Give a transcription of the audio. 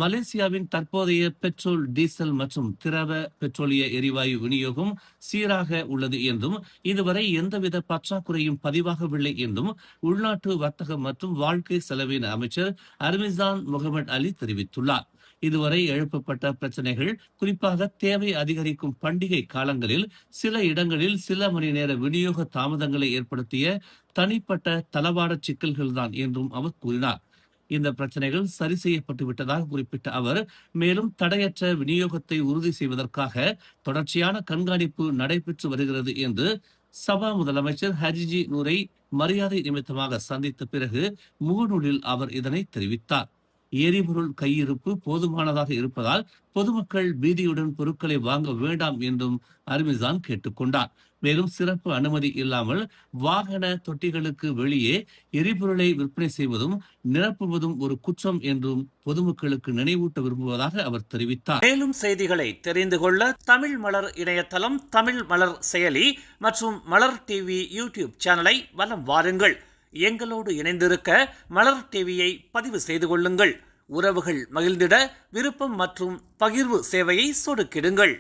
மலேசியாவின் தற்போதைய petrol, diesel மற்றும் திரவ பெட்ரோலிய எரிவாயு விநியோகம் சீராக உள்ளது என்றும் இதுவரை எந்தவித பற்றாக்குறையும் பதிவாகவில்லை என்றும் உள்நாட்டு வர்த்தகம் மற்றும் வாழ்க்கை செலவின அமைச்சர் அர்மிசான் முகமது அலி தெரிவித்துள்ளார். இதுவரை எழுப்பப்பட்ட பிரச்சனைகள் குறிப்பாக தேவை அதிகரிக்கும் பண்டிகை காலங்களில் சில இடங்களில் சில மணி நேர விநியோக தாமதங்களை ஏற்படுத்திய தனிப்பட்ட தளவாட சிக்கல்கள்தான் என்றும் அவர் கூறினார். இந்த பிரச்சனைகள் சரி செய்யப்பட்டு விட்டதாக குறிப்பிட்ட அவர் மேலும் தடையற்ற விநியோகத்தை உறுதி செய்வதற்காக தொடர்ச்சியான கண்காணிப்பு நடைபெற்று வருகிறது என்று சபா முதலமைச்சர் ஹஜிஜி நூரை மரியாதை நிமித்தமாக சந்தித்த பிறகு முகநூலில் அவர் இதனை தெரிவித்தார். எரிபொருள் கையிருப்பு போதுமானதாக இருப்பதால் பொதுமக்கள் பீதியுடன் பொருட்களை வாங்க வேண்டாம் என்றும் அர்மிசான் கேட்டுக்கொண்டார். மேலும் சிறப்பு அனுமதி இல்லாமல் வாகன தொட்டிகளுக்கு வெளியே எரிபொருளை விற்பனை செய்வதும் நிரப்புவதும் ஒரு குற்றம் என்றும் பொதுமக்களுக்கு நினைவூட்ட விரும்புவதாக அவர் தெரிவித்தார். மேலும் செய்திகளை தெரிந்து கொள்ள தமிழ் மலர் இணையதளம், தமிழ் மலர் செயலி மற்றும் மலர் டிவி யூடியூப் சேனலை வலம் வாருங்கள். எங்களோடு இணைந்திருக்க மலர் டிவியை பதிவு செய்து கொள்ளுங்கள். உறவுகள் மகிழ்ந்திட விருப்பம் மற்றும் பகிர்வு சேவையை சொடுக்கிடுங்கள்.